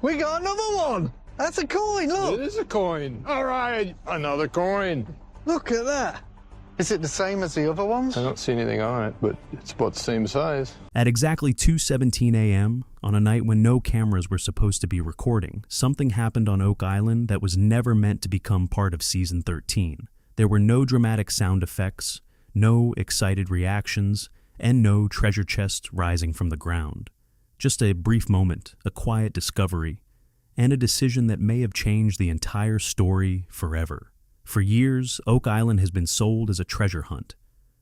We got another one! That's a coin, look! It is a coin. All right, another coin. Look at that. Is it the same as the other ones? I don't see anything on it, but it's about the same size. At exactly 2:17 a.m., on a night when no cameras were supposed to be recording, something happened on Oak Island that was never meant to become part of Season 13. There were no dramatic sound effects, no excited reactions, and no treasure chests rising from the ground. Just a brief moment, a quiet discovery, and a decision that may have changed the entire story forever. For years, Oak Island has been sold as a treasure hunt,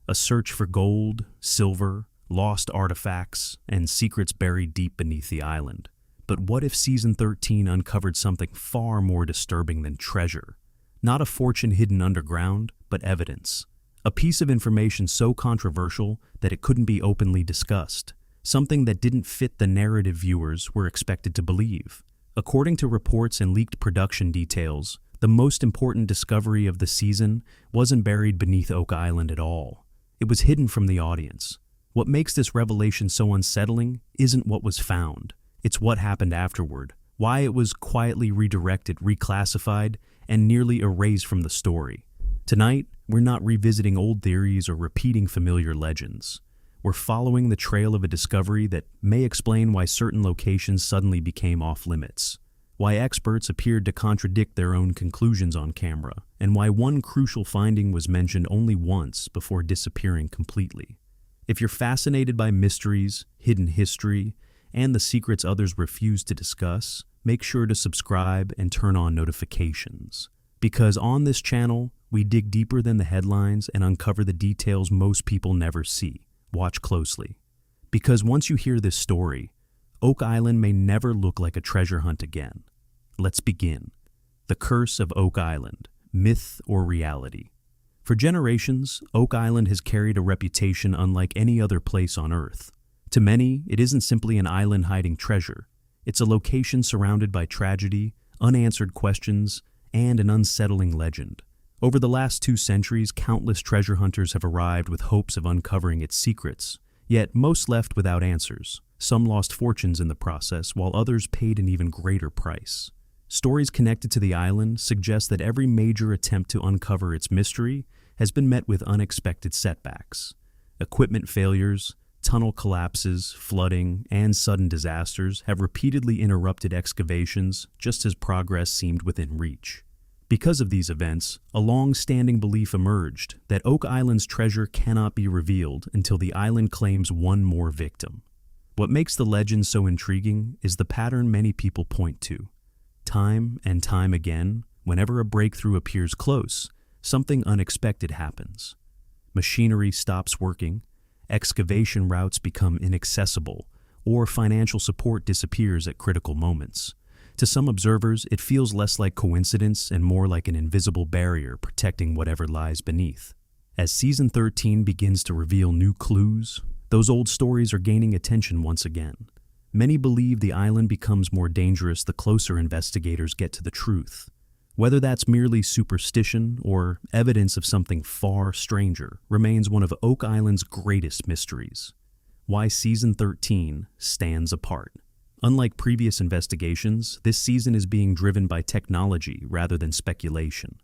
a search for gold, silver, lost artifacts, and secrets buried deep beneath the island. But what if Season 13 uncovered something far more disturbing than treasure? Not a fortune hidden underground, but evidence. A piece of information so controversial that it couldn't be openly discussed. Something that didn't fit the narrative viewers were expected to believe. According to reports and leaked production details, the most important discovery of the season wasn't buried beneath Oak Island at all. It was hidden from the audience. What makes this revelation so unsettling isn't what was found. It's what happened afterward, why it was quietly redirected, reclassified, and nearly erased from the story. Tonight, we're not revisiting old theories or repeating familiar legends. We're following the trail of a discovery that may explain why certain locations suddenly became off-limits, why experts appeared to contradict their own conclusions on camera, and why one crucial finding was mentioned only once before disappearing completely. If you're fascinated by mysteries, hidden history, and the secrets others refuse to discuss, make sure to subscribe and turn on notifications. Because on this channel, we dig deeper than the headlines and uncover the details most people never see. Watch closely. Because once you hear this story, Oak Island may never look like a treasure hunt again. Let's begin. The Curse of Oak Island, myth or reality. For generations, Oak Island has carried a reputation unlike any other place on Earth. To many, it isn't simply an island hiding treasure. It's a location surrounded by tragedy, unanswered questions, and an unsettling legend. Over the last 2 centuries, countless treasure hunters have arrived with hopes of uncovering its secrets, yet most left without answers. Some lost fortunes in the process, while others paid an even greater price. Stories connected to the island suggest that every major attempt to uncover its mystery has been met with unexpected setbacks. Equipment failures, tunnel collapses, flooding, and sudden disasters have repeatedly interrupted excavations just as progress seemed within reach. Because of these events, a long-standing belief emerged that Oak Island's treasure cannot be revealed until the island claims one more victim. What makes the legend so intriguing is the pattern many people point to. Time and time again, whenever a breakthrough appears close, something unexpected happens. Machinery stops working, excavation routes become inaccessible, or financial support disappears at critical moments. To some observers, it feels less like coincidence and more like an invisible barrier protecting whatever lies beneath. As Season 13 begins to reveal new clues, those old stories are gaining attention once again. Many believe the island becomes more dangerous the closer investigators get to the truth. Whether that's merely superstition or evidence of something far stranger remains one of Oak Island's greatest mysteries. Why Season 13 stands apart. Unlike previous investigations, this season is being driven by technology rather than speculation.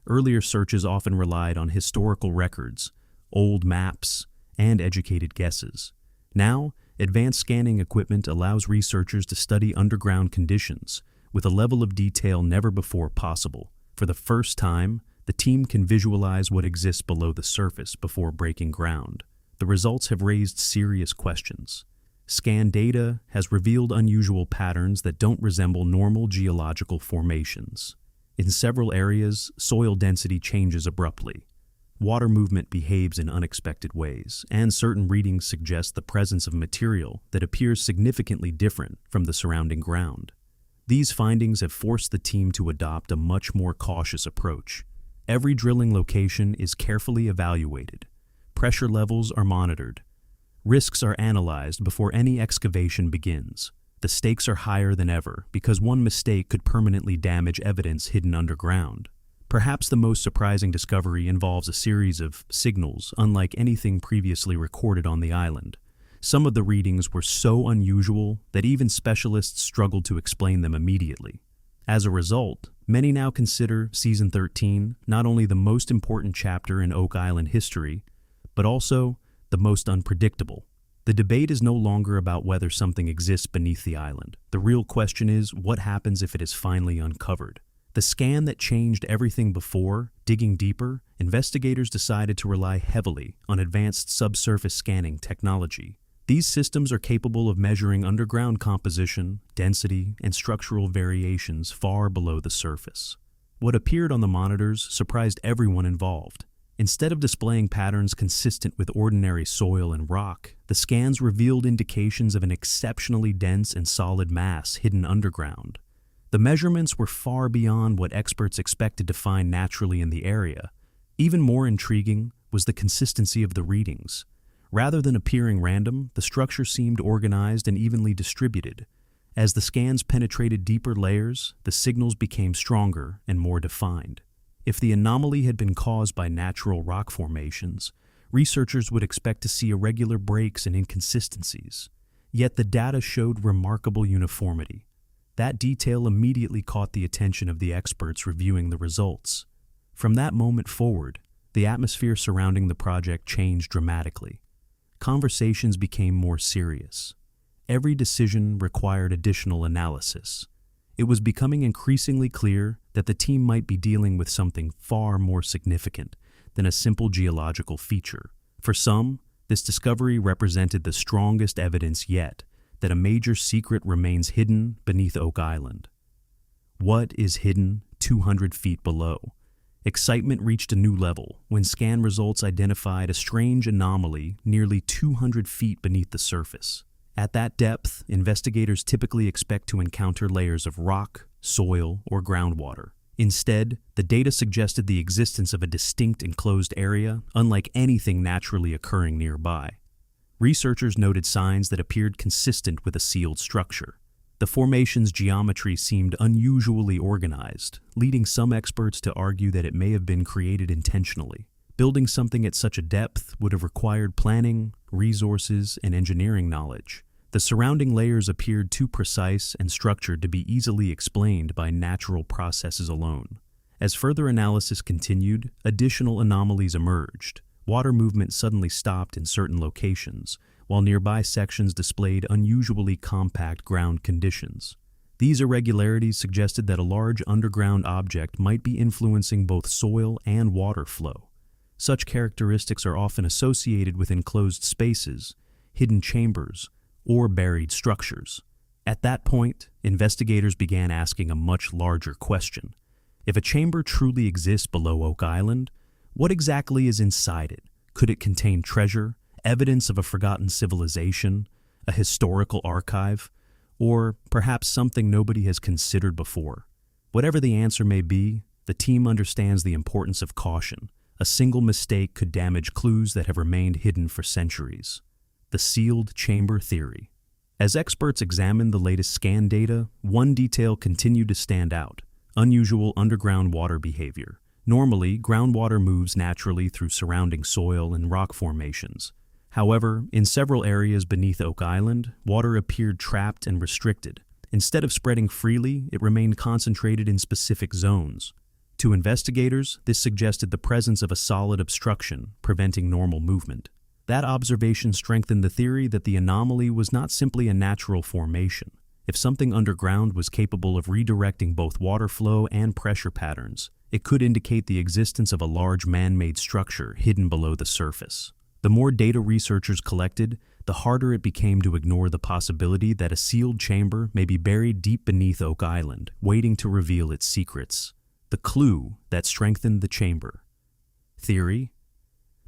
Earlier searches often relied on historical records, old maps, and educated guesses. Now, advanced scanning equipment allows researchers to study underground conditions with a level of detail never before possible. For the first time, the team can visualize what exists below the surface before breaking ground. The results have raised serious questions. Scan data has revealed unusual patterns that don't resemble normal geological formations. In several areas, soil density changes abruptly. Water movement behaves in unexpected ways, and certain readings suggest the presence of material that appears significantly different from the surrounding ground. These findings have forced the team to adopt a much more cautious approach. Every drilling location is carefully evaluated. Pressure levels are monitored. Risks are analyzed before any excavation begins. The stakes are higher than ever because one mistake could permanently damage evidence hidden underground. Perhaps the most surprising discovery involves a series of signals unlike anything previously recorded on the island. Some of the readings were so unusual that even specialists struggled to explain them immediately. As a result, many now consider Season 13 not only the most important chapter in Oak Island history, but also the most unpredictable. The debate is no longer about whether something exists beneath the island. The real question is, what happens if it is finally uncovered? The scan that changed everything before, digging deeper, investigators decided to rely heavily on advanced subsurface scanning technology. These systems are capable of measuring underground composition, density, and structural variations far below the surface. What appeared on the monitors surprised everyone involved. Instead of displaying patterns consistent with ordinary soil and rock, the scans revealed indications of an exceptionally dense and solid mass hidden underground. The measurements were far beyond what experts expected to find naturally in the area. Even more intriguing was the consistency of the readings. Rather than appearing random, the structure seemed organized and evenly distributed. As the scans penetrated deeper layers, the signals became stronger and more defined. If the anomaly had been caused by natural rock formations, researchers would expect to see irregular breaks and inconsistencies. Yet the data showed remarkable uniformity. That detail immediately caught the attention of the experts reviewing the results. From that moment forward, the atmosphere surrounding the project changed dramatically. Conversations became more serious. Every decision required additional analysis. It was becoming increasingly clear that the team might be dealing with something far more significant than a simple geological feature. For some, this discovery represented the strongest evidence yet that a major secret remains hidden beneath Oak Island. What is hidden 200 feet below? Excitement reached a new level when scan results identified a strange anomaly nearly 200 feet beneath the surface. At that depth, investigators typically expect to encounter layers of rock, soil, or groundwater. Instead, the data suggested the existence of a distinct enclosed area, unlike anything naturally occurring nearby. Researchers noted signs that appeared consistent with a sealed structure. The formation's geometry seemed unusually organized, leading some experts to argue that it may have been created intentionally. Building something at such a depth would have required planning, resources, and engineering knowledge. The surrounding layers appeared too precise and structured to be easily explained by natural processes alone. As further analysis continued, additional anomalies emerged. Water movement suddenly stopped in certain locations, while nearby sections displayed unusually compact ground conditions. These irregularities suggested that a large underground object might be influencing both soil and water flow. Such characteristics are often associated with enclosed spaces, hidden chambers, or buried structures. At that point, investigators began asking a much larger question. If a chamber truly exists below Oak Island, what exactly is inside it? Could it contain treasure, evidence of a forgotten civilization, a historical archive, or perhaps something nobody has considered before? Whatever the answer may be, the team understands the importance of caution. A single mistake could damage clues that have remained hidden for centuries. The sealed chamber theory. As experts examined the latest scan data, one detail continued to stand out: unusual underground water behavior. Normally, groundwater moves naturally through surrounding soil and rock formations. However, in several areas beneath Oak Island, water appeared trapped and restricted. Instead of spreading freely, it remained concentrated in specific zones. To investigators, this suggested the presence of a solid obstruction, preventing normal movement. That observation strengthened the theory that the anomaly was not simply a natural formation. If something underground was capable of redirecting both water flow and pressure patterns, it could indicate the existence of a large man-made structure hidden below the surface. The more data researchers collected, the harder it became to ignore the possibility that a sealed chamber may be buried deep beneath Oak Island, waiting to reveal its secrets. The clue that strengthened the chamber. Theory?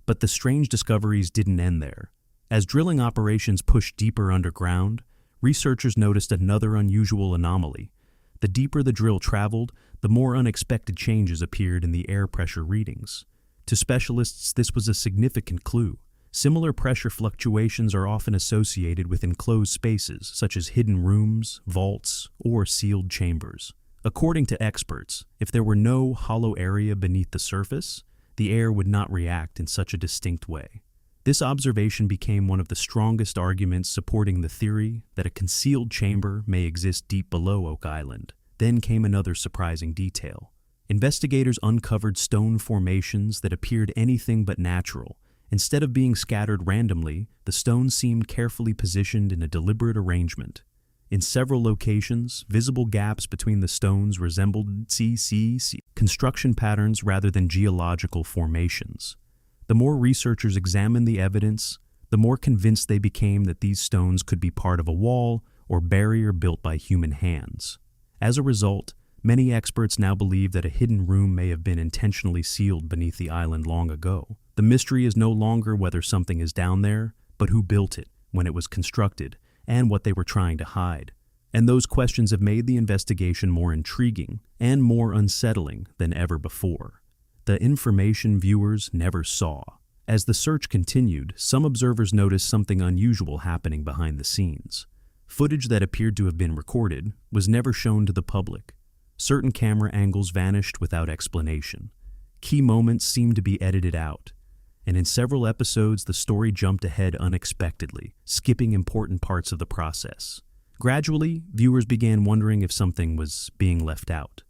But the strange discoveries didn't end there. As drilling operations pushed deeper underground, researchers noticed another unusual anomaly. The deeper the drill traveled, the more unexpected changes appeared in the air pressure readings. To specialists, this was a significant clue. Similar pressure fluctuations are often associated with enclosed spaces, such as hidden rooms, vaults, or sealed chambers. According to experts, if there were no hollow area beneath the surface, the air would not react in such a distinct way. This observation became one of the strongest arguments supporting the theory that a concealed chamber may exist deep below Oak Island. Then came another surprising detail. Investigators uncovered stone formations that appeared anything but natural. Instead of being scattered randomly, the stones seemed carefully positioned in a deliberate arrangement. In several locations, visible gaps between the stones resembled construction patterns rather than geological formations. The more researchers examined the evidence, the more convinced they became that these stones could be part of a wall or barrier built by human hands. As a result, many experts now believe that a hidden room may have been intentionally sealed beneath the island long ago. The mystery is no longer whether something is down there, but who built it, when it was constructed, and what they were trying to hide. And those questions have made the investigation more intriguing and more unsettling than ever before. The information viewers never saw. As the search continued, some observers noticed something unusual happening behind the scenes. Footage that appeared to have been recorded was never shown to the public. Certain camera angles vanished without explanation. Key moments seemed to be edited out. And in several episodes, the story jumped ahead unexpectedly, skipping important parts of the process. Gradually, viewers began wondering if something was being left out.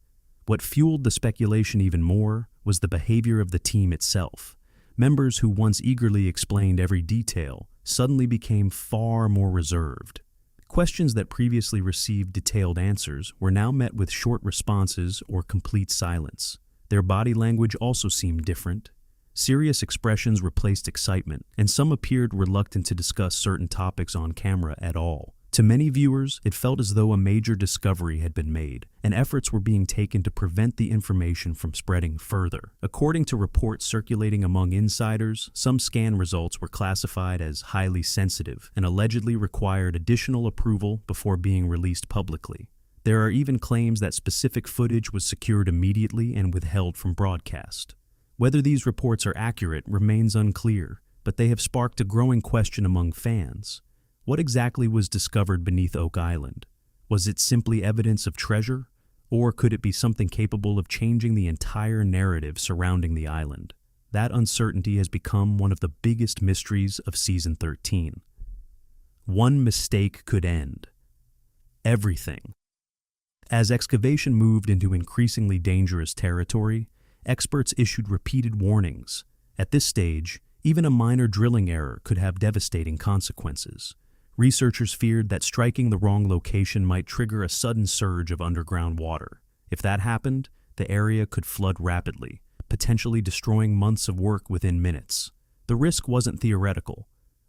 What fueled the speculation even more was the behavior of the team itself. Members who once eagerly explained every detail suddenly became far more reserved. Questions that previously received detailed answers were now met with short responses or complete silence. Their body language also seemed different. Serious expressions replaced excitement, and some appeared reluctant to discuss certain topics on camera at all. To many viewers, it felt as though a major discovery had been made, and efforts were being taken to prevent the information from spreading further. According to reports circulating among insiders, some scan results were classified as highly sensitive and allegedly required additional approval before being released publicly. There are even claims that specific footage was secured immediately and withheld from broadcast. Whether these reports are accurate remains unclear, but they have sparked a growing question among fans. What exactly was discovered beneath Oak Island? Was it simply evidence of treasure, or could it be something capable of changing the entire narrative surrounding the island? That uncertainty has become one of the biggest mysteries of Season 13. One mistake could end everything. As excavation moved into increasingly dangerous territory, experts issued repeated warnings. At this stage, even a minor drilling error could have devastating consequences. Researchers feared that striking the wrong location might trigger a sudden surge of underground water. If that happened, the area could flood rapidly, potentially destroying months of work within minutes. The risk wasn't theoretical.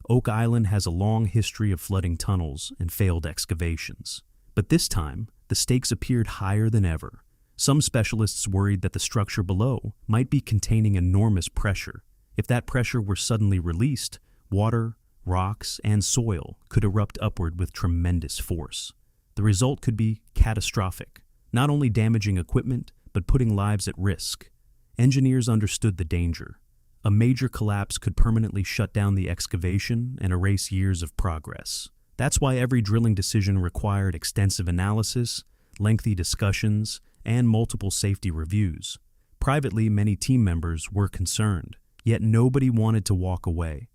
Oak Island has a long history of flooding tunnels and failed excavations. But this time, the stakes appeared higher than ever. Some specialists worried that the structure below might be containing enormous pressure. If that pressure were suddenly released, water, rocks, and soil could erupt upward with tremendous force. The result could be catastrophic, not only damaging equipment, but putting lives at risk. Engineers understood the danger. A major collapse could permanently shut down the excavation and erase years of progress. That's why every drilling decision required extensive analysis, lengthy discussions, and multiple safety reviews. Privately, many team members were concerned, yet nobody wanted to walk away.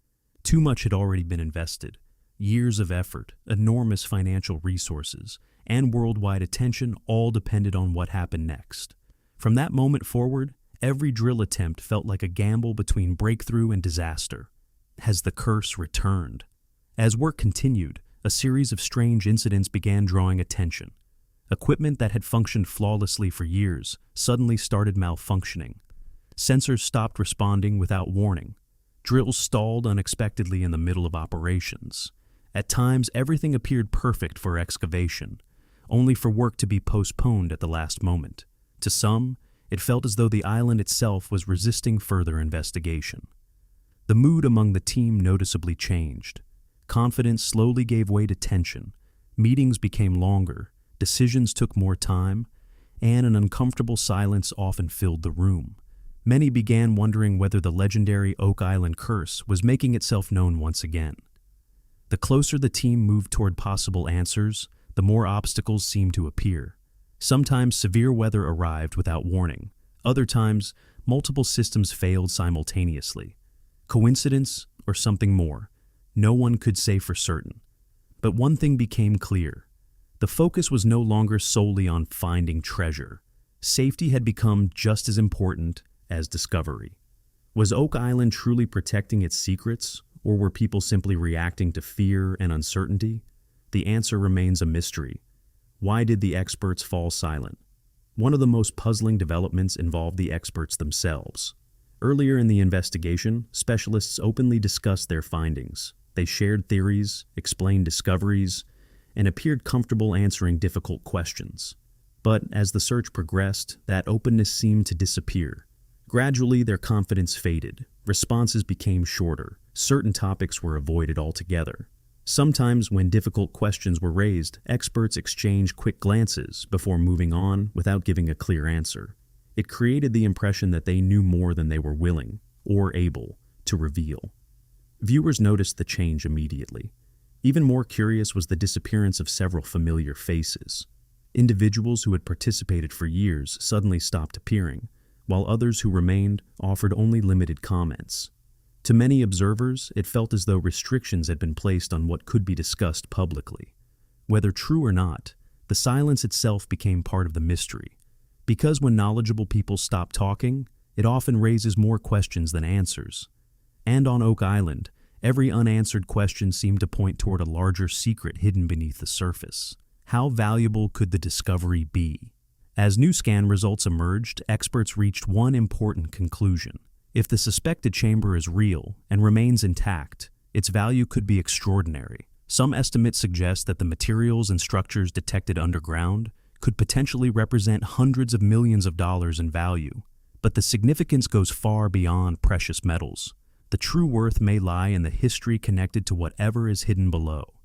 Too much had already been invested. Years of effort, enormous financial resources, and worldwide attention all depended on what happened next. From that moment forward, every drill attempt felt like a gamble between breakthrough and disaster. Has the curse returned? As work continued, a series of strange incidents began drawing attention. Equipment that had functioned flawlessly for years suddenly started malfunctioning. Sensors stopped responding without warning. Drills stalled unexpectedly in the middle of operations. At times, everything appeared perfect for excavation, only for work to be postponed at the last moment. To some, it felt as though the island itself was resisting further investigation. The mood among the team noticeably changed. Confidence slowly gave way to tension. Meetings became longer, decisions took more time, and an uncomfortable silence often filled the room. Many began wondering whether the legendary Oak Island curse was making itself known once again. The closer the team moved toward possible answers, the more obstacles seemed to appear. Sometimes severe weather arrived without warning. Other times, multiple systems failed simultaneously. Coincidence, or something more? No one could say for certain. But one thing became clear. The focus was no longer solely on finding treasure. Safety had become just as important as discovery. Was Oak Island truly protecting its secrets, or were people simply reacting to fear and uncertainty? The answer remains a mystery. Why did the experts fall silent? One of the most puzzling developments involved the experts themselves. Earlier in the investigation, specialists openly discussed their findings. They shared theories, explained discoveries, and appeared comfortable answering difficult questions. But as the search progressed, that openness seemed to disappear. Gradually, their confidence faded. Responses became shorter. Certain topics were avoided altogether. Sometimes, when difficult questions were raised, experts exchanged quick glances before moving on without giving a clear answer. It created the impression that they knew more than they were willing, or able, to reveal. Viewers noticed the change immediately. Even more curious was the disappearance of several familiar faces. Individuals who had participated for years suddenly stopped appearing, while others who remained offered only limited comments. To many observers, it felt as though restrictions had been placed on what could be discussed publicly. Whether true or not, the silence itself became part of the mystery. Because when knowledgeable people stop talking, it often raises more questions than answers. And on Oak Island, every unanswered question seemed to point toward a larger secret hidden beneath the surface. How valuable could the discovery be? As new scan results emerged, experts reached one important conclusion. If the suspected chamber is real and remains intact, its value could be extraordinary. Some estimates suggest that the materials and structures detected underground could potentially represent hundreds of millions of dollars in value. But the significance goes far beyond precious metals. The true worth may lie in the history connected to whatever is hidden below.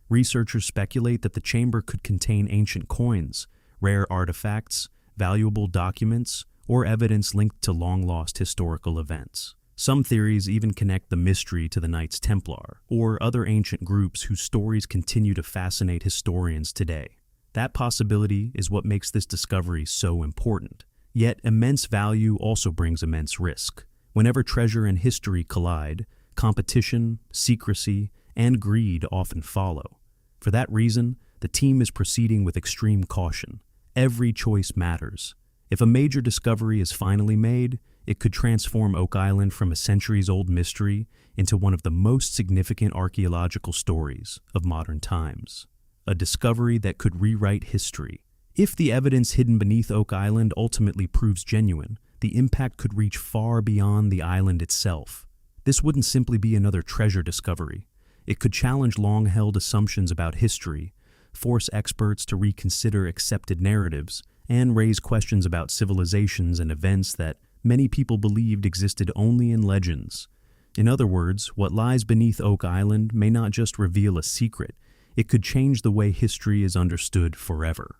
Researchers speculate that the chamber could contain ancient coins, rare artifacts, valuable documents, or evidence linked to long-lost historical events. Some theories even connect the mystery to the Knights Templar, or other ancient groups whose stories continue to fascinate historians today. That possibility is what makes this discovery so important. Yet immense value also brings immense risk. Whenever treasure and history collide, competition, secrecy, and greed often follow. For that reason, the team is proceeding with extreme caution. Every choice matters. If a major discovery is finally made, it could transform Oak Island from a centuries-old mystery into one of the most significant archaeological stories of modern times. A discovery that could rewrite history. If the evidence hidden beneath Oak Island ultimately proves genuine, the impact could reach far beyond the island itself. This wouldn't simply be another treasure discovery. It could challenge long-held assumptions about history, force experts to reconsider accepted narratives, and raise questions about civilizations and events that many people believed existed only in legends. In other words, what lies beneath Oak Island may not just reveal a secret, it could change the way history is understood forever.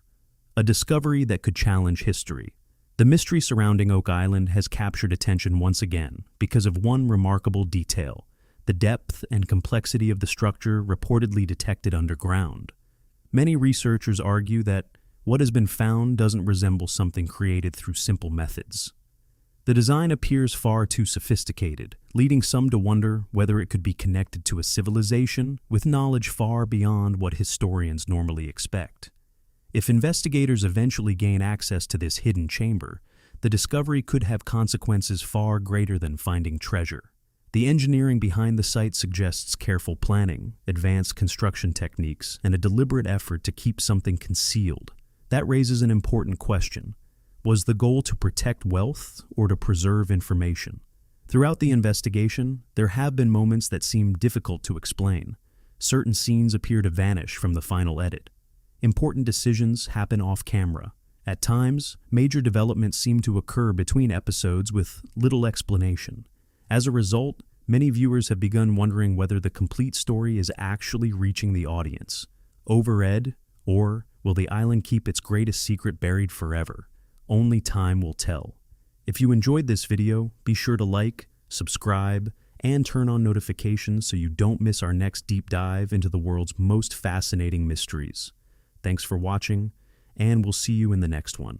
A discovery that could challenge history. The mystery surrounding Oak Island has captured attention once again because of one remarkable detail: the depth and complexity of the structure reportedly detected underground. Many researchers argue that what has been found doesn't resemble something created through simple methods. The design appears far too sophisticated, leading some to wonder whether it could be connected to a civilization with knowledge far beyond what historians normally expect. If investigators eventually gain access to this hidden chamber, the discovery could have consequences far greater than finding treasure. The engineering behind the site suggests careful planning, advanced construction techniques, and a deliberate effort to keep something concealed. That raises an important question. Was the goal to protect wealth or to preserve information? Throughout the investigation, there have been moments that seem difficult to explain. Certain scenes appear to vanish from the final edit. Important decisions happen off-camera. At times, major developments seem to occur between episodes with little explanation. As a result, many viewers have begun wondering whether the complete story is actually reaching the audience. Overread, or will the island keep its greatest secret buried forever? Only time will tell. If you enjoyed this video, be sure to like, subscribe, and turn on notifications so you don't miss our next deep dive into the world's most fascinating mysteries. Thanks for watching, and we'll see you in the next one.